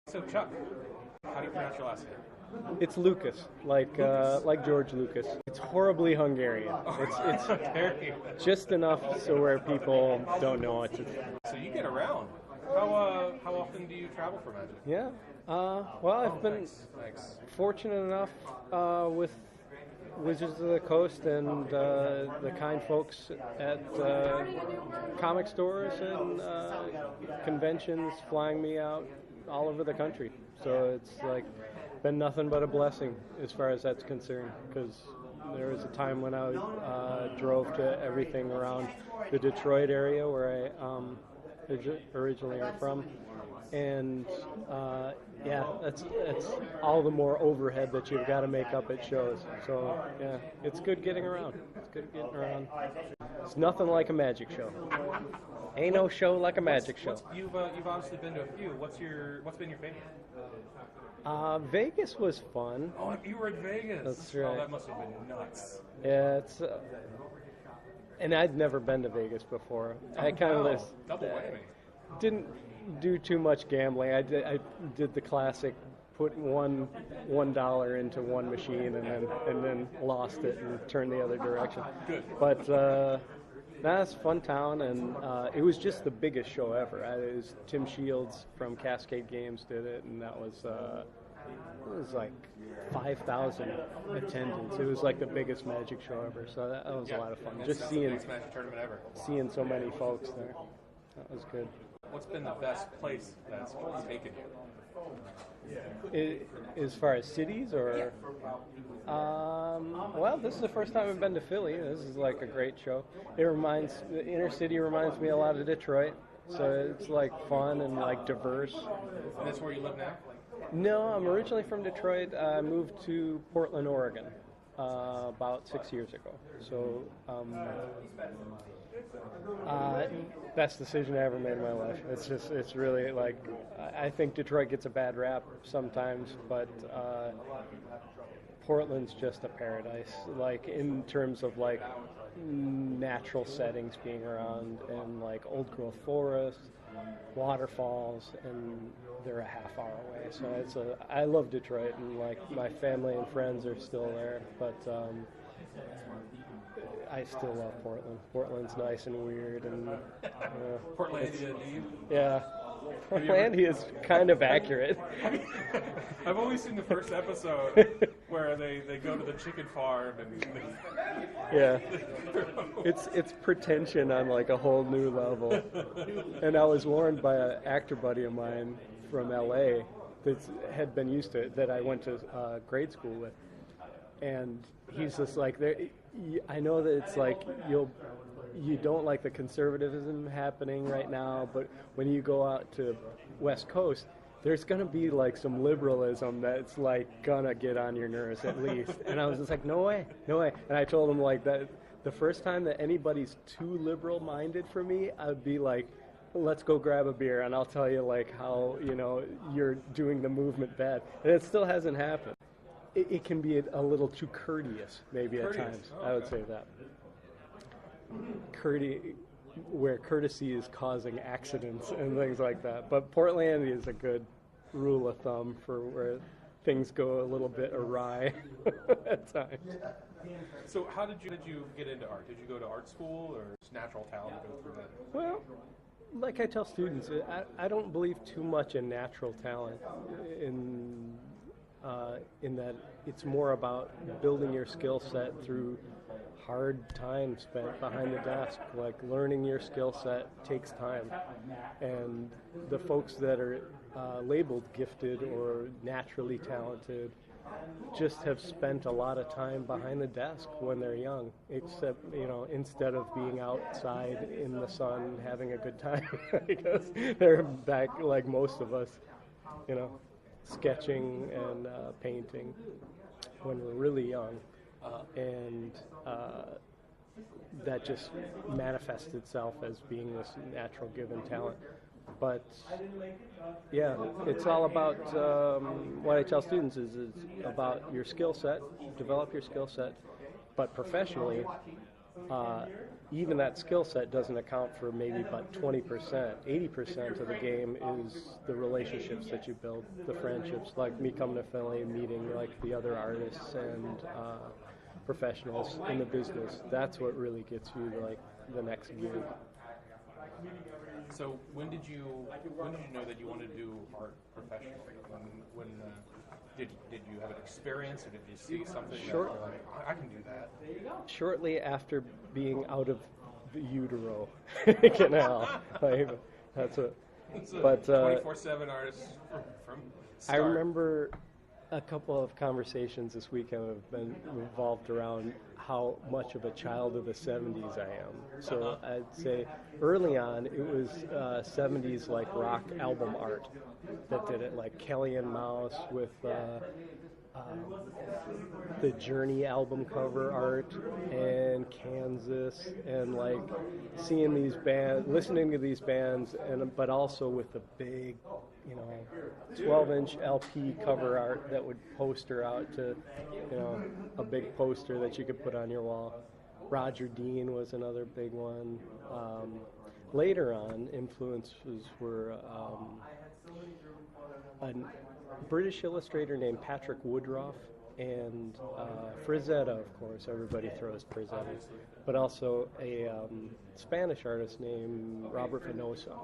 So Chuck, how do you pronounce your last name? It's Lucas, like George Lucas. It's horribly Hungarian. It's just enough so where people don't know it. So you get around. How often do you travel for Magic? Yeah. Well, I've been fortunate enough with Wizards of the Coast and the kind folks at comic stores and conventions flying me out all over the country. So it's like been nothing but a blessing as far as that's concerned, because there was a time when I drove to everything around the Detroit area where I originally are from, and yeah, that's all the more overhead that you've got to make up at shows. So yeah, it's good getting around. It's nothing like a magic show. Ain't no show like a magic show. You've obviously been to a few. What's been your favorite? Vegas was fun. Oh, you were in Vegas. That's right. Oh, that must have been nuts. Yeah, it's and I'd never been to Vegas before. I kind of double whammy. Didn't do too much gambling. I did the classic, put $1 into one machine and then lost it and turned the other direction. Good. But that's a fun town, and it was just the biggest show ever. It was Tim Shields from Cascade Games did it, and that was it was like 5,000 attendance. It was like the biggest Magic show ever. So that was a lot of fun. Just seeing the biggest Magic tournament ever. Seeing so many folks there. That was good. What's been the best place that's taken you? As far as cities, or well, this is the first time I've been to Philly. This is like a great show. The inner city reminds me a lot of Detroit, so it's like fun and like diverse. And that's where you live now? No, I'm originally from Detroit. I moved to Portland, Oregon, about 6 years ago. So best decision I ever made in my life. It's really like, I think Detroit gets a bad rap sometimes, but Portland's just a paradise, like in terms of like natural settings being around, and like old growth forests, waterfalls, and they're a half hour away. So I love Detroit, and like my family and friends are still there, but I still love Portland. Portland's nice and weird, and Portlandia, yeah. Portlandia is kind of accurate. I've only seen the first episode where they go to the chicken farm and yeah, it's pretension on like a whole new level. And I was warned by an actor buddy of mine from LA that had been used to it, that I went to grade school with, and he's just like, I know that it's like you don't like the conservatism happening right now, but when you go out to West Coast, there's going to be like some liberalism that's like gonna get on your nerves at least. And I was just like, no way. And I told him like that the first time that anybody's too liberal minded for me, I'd be like, let's go grab a beer and I'll tell you like how, you're doing the movement bad. And it still hasn't happened. It can be a little too courteous maybe at times. Oh, okay. I would say that. Where courtesy is causing accidents and things like that. But Portlandia is a good rule of thumb for where things go a little bit awry at times. So how did you get into art? Did you go to art school, or just natural talent to go through that? Well, like I tell students, I don't believe too much in natural talent in that it's more about building your skill set through hard time spent behind the desk. Like learning your skill set takes time, and the folks that are labeled gifted or naturally talented just have spent a lot of time behind the desk when they're young, except instead of being outside in the sun having a good time, because they're back like most of us, sketching and painting when we're really young. And that just manifests itself as being this natural given talent. But yeah, it's all about what I tell students is about your skill set, develop your skill set, but professionally, even that skill set doesn't account for maybe about 20%. 80% of the game is the relationships that you build, the friendships, like me coming to Philly, meeting like the other artists and professionals in the business. That's what really gets you like the next gig. So when did you know that you wanted to do art professionally? When did you have an experience, or did you see something that you're like, I can do that? Shortly after being out of the utero canal, like, that's what. But 24/7 artist from start. I remember a couple of conversations this weekend have been revolved around how much of a child of the 70s I am. So I'd say early on it was 70s like rock album art that did it, like Kelly and Mouse with the Journey album cover art and Kansas, and like seeing these bands, listening to these bands, and but also with the big, 12-inch LP cover art that would poster out to, a big poster that you could put on your wall. Roger Dean was another big one. Later on, influences were a British illustrator named Patrick Woodroffe and Frazetta, of course. Everybody throws Frazetta. But also a Spanish artist named Robert Venosa,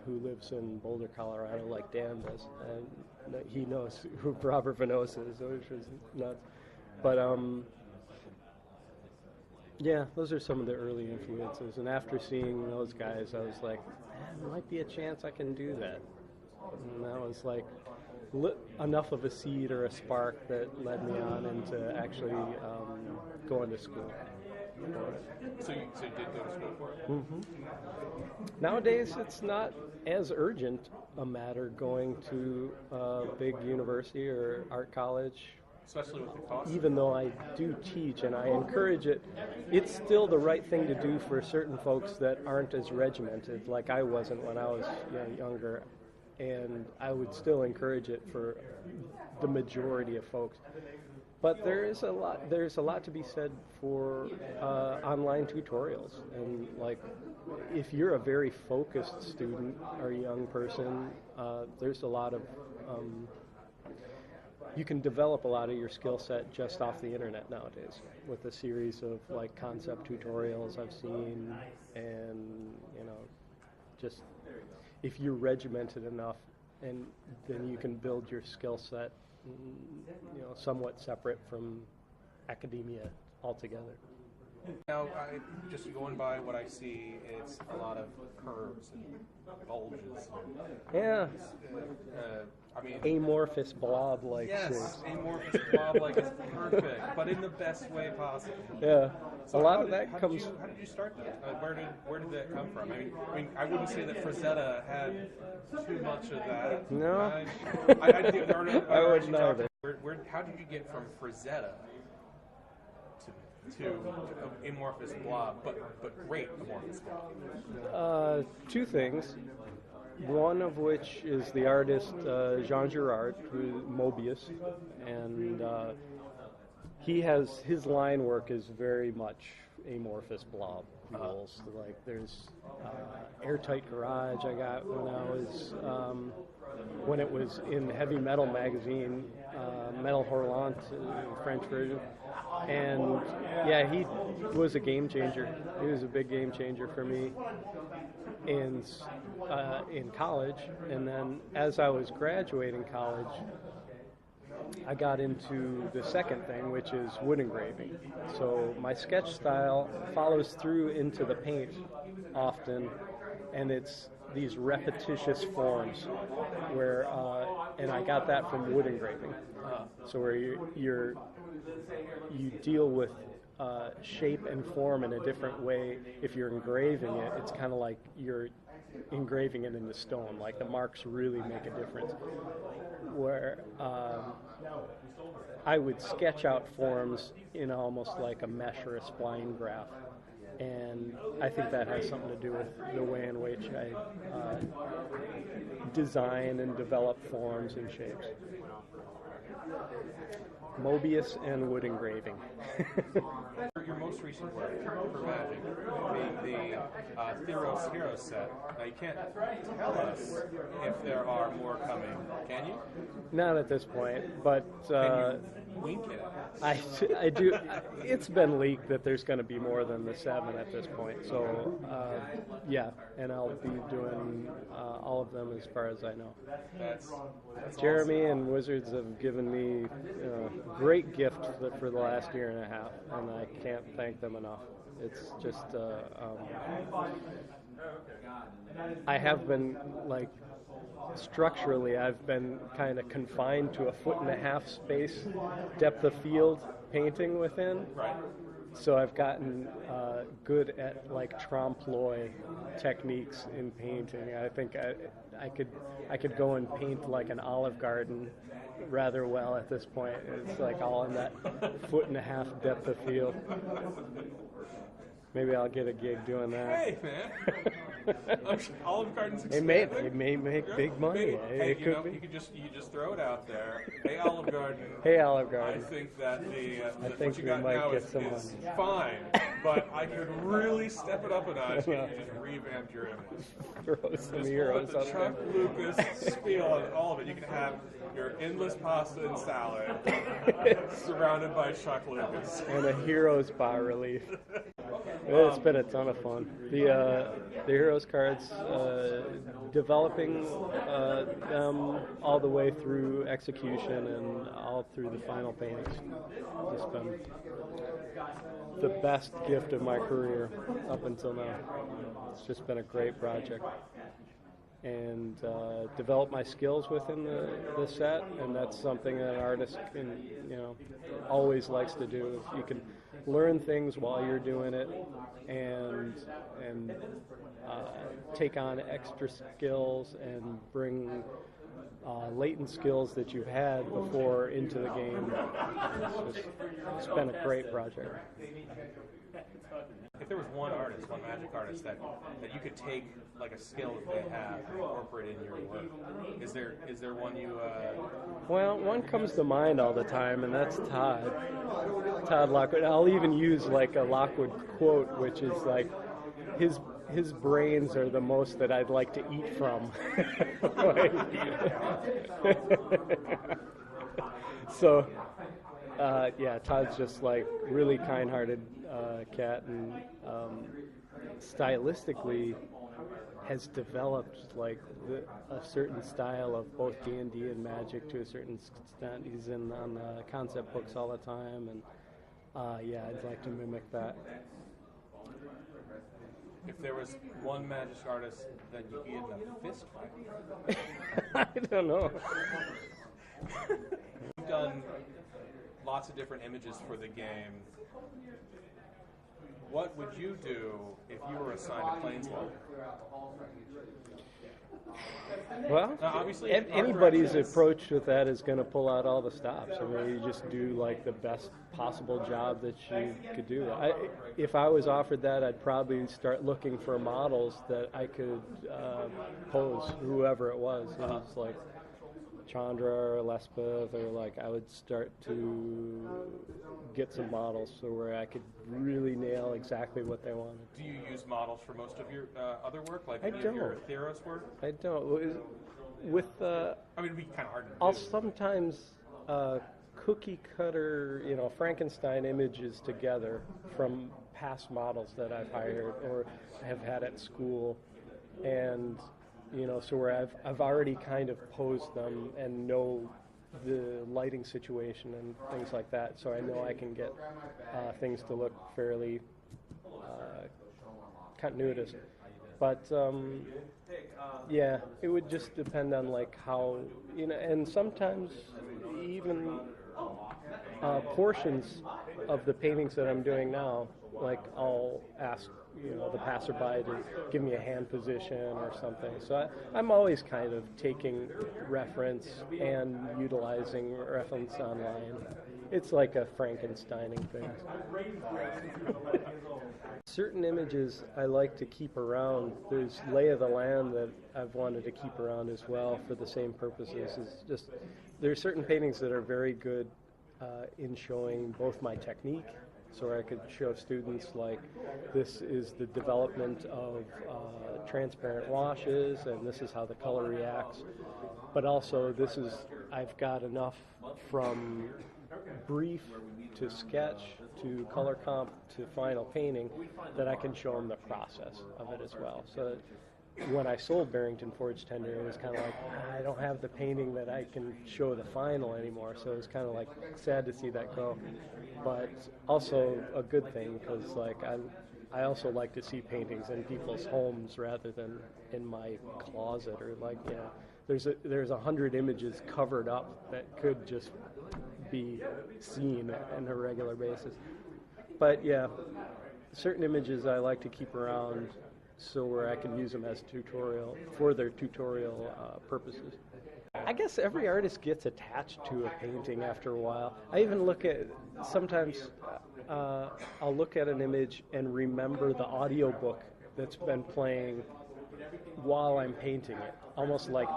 who lives in Boulder, Colorado, like Dan does. And he knows who Robert Venosa is, which is nuts. But yeah, those are some of the early influences. And after seeing those guys, I was like, there might be a chance I can do that. And that was like enough of a seed or a spark that led me on into actually going to school. So you did go to school for it? Mm-hmm. Nowadays, it's not as urgent a matter going to a big university or art college. Especially with the cost. Even though I do teach and I encourage it, it's still the right thing to do for certain folks that aren't as regimented, like I wasn't when I was younger. And I would still encourage it for the majority of folks. But there's a lot to be said for online tutorials. And like, if you're a very focused student or young person, there's a lot of you can develop a lot of your skill set just off the internet nowadays with a series of like concept tutorials I've seen, and just if you're regimented enough, and then you can build your skill set, somewhat separate from academia altogether. Now, just going by what I see, it's a lot of curves and bulges. Yeah. I mean, amorphous blob-like yes, amorphous blob-like is perfect, but in the best way possible. Yeah. So a lot of that comes. How did you start that? Where did that come from? I mean, I wouldn't say that Frazetta had too much of that. No. I wouldn't either. How did you get from Frazetta to amorphous blob, but great amorphous blob? Two things. One of which is the artist Jean Girard, who Mobius, and he has his line work is very much amorphous blob rules. Like there's Airtight Garage I got when it was in Heavy Metal magazine, Metal Hurlant, French version. And yeah, he was a game changer. He was a big game changer for me in college. And then as I was graduating college, I got into the second thing, which is wood engraving. So my sketch style follows through into the paint often, and it's these repetitious forms where, and I got that from wood engraving. So where you deal with shape and form in a different way. If you're engraving it, it's kind of like you're engraving it into stone. Like the marks really make a difference. Where I would sketch out forms in almost like a mesh or a spline graph. And I think that has something to do with the way in which I design and develop forms and shapes. Mobius and wood engraving. Your most recent work for Magic being the Theros Hero set. Now you can't tell us if there are more coming, can you? Not at this point, but Can you wink it at us? I do. It's been leaked that there's going to be more than the 7 at this point. So yeah, and I'll be doing all of them as far as I know. That's Jeremy and Wizards have given me a great gift for the last year and a half, and I can't thank them enough. It's just I have been like structurally, I've been kind of confined to a 1.5 foot space depth of field painting within. Right. So I've gotten good at like trompe-l'oeil techniques in painting. I think I could go and paint like an Olive Garden rather well at this point. It's like all in that 1.5 foot depth of field. Maybe I'll get a gig doing that. Hey, man. Olive Garden's They expanding. may make big money. Hey, It you could know, be. you could just throw it out there. Hey, Olive Garden. Hey, Olive Garden. I think that I think what you we got might now get is some fine, but I could really step it up a notch if you just revamped your image. Throw some Just heroes put the up Chuck there. Lucas spiel on all of it. You can have your endless pasta and salad surrounded by Chuck Lucas. And a heroes bas relief. It's been a ton of fun. The heroes cards, developing them all the way through execution and all through the final paintings. It's been the best gift of my career up until now. It's just been a great project. And develop my skills within the set, and that's something that an artist can, always likes to do. If you can learn things while you're doing it, and take on extra skills and bring latent skills that you've had before into the game. It's been a great project. If there was one magic artist that you could take like a skill that they have and incorporate it in your work, is there one you? Well, one comes to mind all the time, and that's Todd Lockwood. I'll even use like a Lockwood quote, which is like, his brains are the most that I'd like to eat from. So, yeah, Todd's just like really kind-hearted cat, and stylistically has developed like a certain style of both D&D and Magic to a certain extent. He's in on concept books all the time, and yeah, I'd like to mimic that. If there was one magic artist that you could get in a fist fight, I don't know. you've done lots of different images for the game. What would you do if you were assigned a planeswalker? Well, Now, obviously, anybody's approach with that is going to pull out all the stops. I mean, you just do like the best possible job that you could do. If I was offered that, I'd probably start looking for models that I could pose, whoever it was. It was like Chandra or Lespeth, or like I would start to get some models so where I could really nail exactly what they wanted. Do you use models for most of your other work, like I any of your don't. Theros work? I don't. With I mean, it'd be kind of hard to I'll do. sometimes cookie cutter, Frankenstein images together from past models that I've hired or have had at school, and so where I've already kind of posed them and know the lighting situation and things like that, so I know I can get things to look fairly continuous. But yeah, it would just depend on like how, and sometimes even portions of the paintings that I'm doing now, like I'll ask the passerby to give me a hand position or something. So I'm always kind of taking reference and utilizing reference online. It's like a Frankensteining thing. Certain images I like to keep around. There's Lay of the Land that I've wanted to keep around as well for the same purposes. It's just there's certain paintings that are very good in showing both my technique, so I could show students like this is the development of transparent washes, and this is how the color reacts. But also, I've got enough from brief to sketch to color comp to final painting that I can show them the process of it as well. So when I sold Barrington Forge Tender, it was kind of like, I don't have the painting that I can show the final anymore, so it was kind of like sad to see that go. But also a good thing, because like I also like to see paintings in people's homes rather than in my closet, or like, there's 100 images covered up that could just be seen on a regular basis. But yeah, certain images I like to keep around so where I can use them as for their tutorial purposes. I guess every artist gets attached to a painting after a while. I even sometimes I'll look at an image and remember the audiobook that's been playing while I'm painting it. Almost like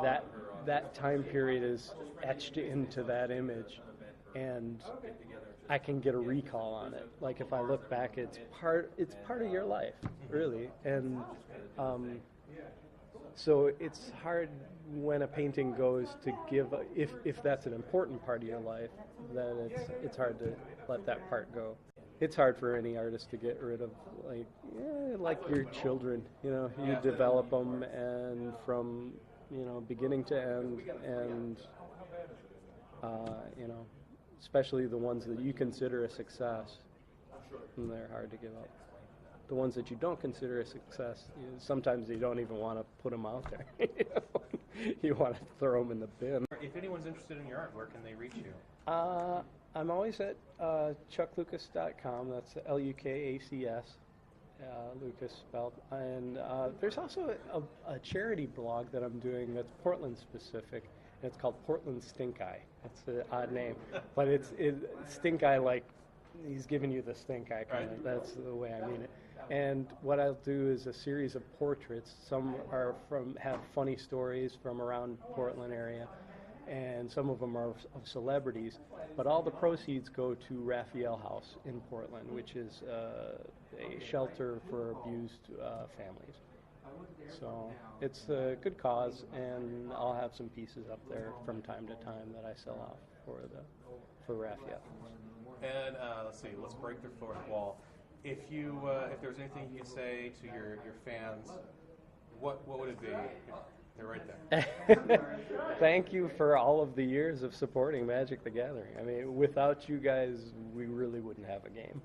that time period is etched into that image, and I can get a recall on it. Like if I look back, it's part of your life, really. And so it's hard when a painting goes to give, if that's an important part of your life, then it's hard to let that part go. It's hard for any artist to get rid of, like your children. You develop them, and from beginning to end, and especially the ones that you consider a success, and they're hard to give up. The ones that you don't consider a success, sometimes you don't even want to put them out there. You want to throw them in the bin. If anyone's interested in your art, where can they reach you? I'm always at chucklukacs.com. That's Lukacs, Lucas spelled. And there's also a charity blog that I'm doing that's Portland specific. And it's called Portland Stink Eye. It's an odd name, but it's Stink Eye, like he's giving you the stink eye kind of. That's the way I mean it. And what I'll do is a series of portraits. Some have funny stories from around Portland area, and some of them are of celebrities. But all the proceeds go to Raphael House in Portland, which is a shelter for abused families. So it's a good cause, and I'll have some pieces up there from time to time that I sell off for Raphael. And let's break the fourth wall. If there's anything you could say to your fans, what would it be? They're right there. Thank you for all of the years of supporting Magic the Gathering. I mean, without you guys, we really wouldn't have a game.